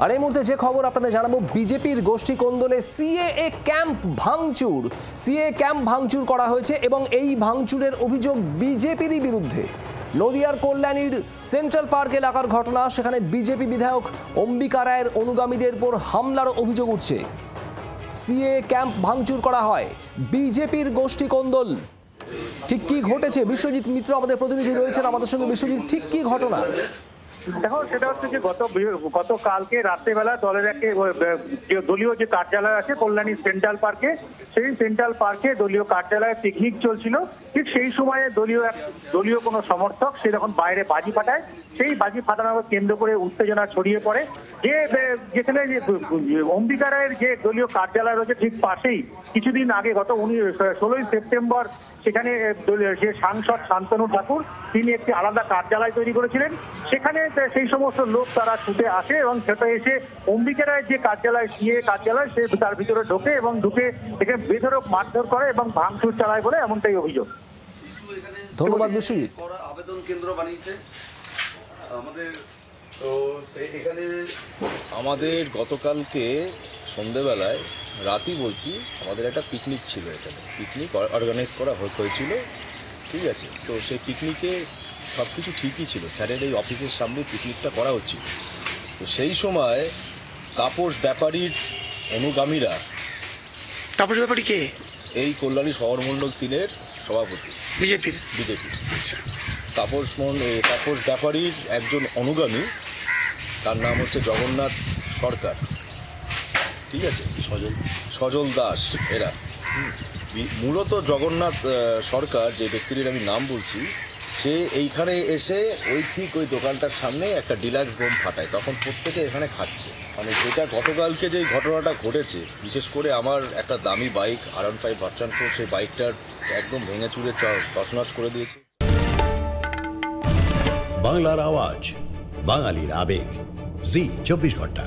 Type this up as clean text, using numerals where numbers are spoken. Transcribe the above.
আর এই মুহূর্তে যে খবর আপনাদের জানাবো, বিজেপির গোষ্ঠী কোন্দলে সিএএ ক্যাম্প ভাঙচুর করা হয়েছে এবং এই ভাঙচুরের অভিযোগ বিজেপিরই বিরুদ্ধে। নদিয়ার কল্যাণীর সেন্ট্রাল পার্ক এলাকার ঘটনা, সেখানে বিজেপি বিধায়ক অম্বিকা রায়ের অনুগামীদের উপর হামলার অভিযোগ উঠছে। সিএএ ক্যাম্প ভাঙচুর করা হয়, বিজেপির গোষ্ঠী কোন্দল। ঠিক কি ঘটেছে? বিশ্বজিৎ মিত্র আমাদের প্রতিনিধি রয়েছেন আমাদের সঙ্গে। বিশ্বজিৎ, ঠিক কি ঘটনা? দেখো, সেটা হচ্ছে যে গতকালকে রাত্রেবেলা দলের দলীয় যে কার্যালয় আছে কল্যাণী সেন্ট্রাল পার্কে, সেই সেন্ট্রাল পার্কে দলীয় কার্যালয়ে পিকনিক চলছিল। ঠিক সেই সময়ে দলীয় কোনো সমর্থক সে যখন বাইরে বাজি ফাটায়, সেই বাজি ফাটানোকে কেন্দ্র করে উত্তেজনা ছড়িয়ে পড়ে। যেখানে যে অম্বিকা রায়ের যে দলীয় কার্যালয় রয়েছে ঠিক পাশেই কিছুদিন আগে গত 16ই সেপ্টেম্বর সেখানে যে সাংসদ শান্তনু ঠাকুর তিনি একটি আলাদা কার্যালয় তৈরি করেছিলেন। সেখানে সেই সমস্ত লোক তারা ছুটে আসে এবং সেটা এসে অম্বিকা রায়ের যে কার্যালয় সিএ কার্যালয় সে তার ভিতরে ঢোকে এবং ঢুকে সেখানে বেধড়ক মারধর করে এবং ভাঙচুর চালায় বলে এমনটাই অভিযোগ। ধন্যবাদ বিশ্বজিৎ। আবেদন কেন্দ্র বানিয়েছে আমাদের গতকালকে সন্ধ্যেবেলায় রাতই বলছি আমাদের একটা পিকনিক ছিল, এখানে পিকনিক অর্গানাইজ করা হয়েছিল। ঠিক আছে, তো সেই পিকনিকে সব কিছু ঠিকই ছিল, স্যারের এই অফিসের সামনে পিকনিকটা করা হচ্ছিল। তো সেই সময় তাপস ব্যাপারীর অনুগামীরা, তাপস ব্যাপারী কে? এই কল্যাণী শহর মণ্ডল 3-এর সভাপতি বিজেপির। তাপস ব্যাপারীর একজন অনুগামী, তার নাম হচ্ছে জগন্নাথ সরকার, ঠিক আছে, সজল দাস। এরা মূলত জগন্নাথ সরকার যে ব্যক্তিটির আমি নাম বলছি, সে এইখানে এসে ওই দোকানটার সামনে একটা ডিলাক্স বোম ফাটায়। তখন প্রত্যেকে এখানে খাচ্ছে। মানে যেটা গতকালকে যে ঘটনাটা ঘটেছে, বিশেষ করে আমার একটা দামি বাইক R15 ভার্সন 4, সেই বাইকটার একদম ভেঙে চুরে তছনছ করে দিয়েছে। বাংলার আওয়াজ, বাঙালির আবেগ, জি 24 ঘন্টা।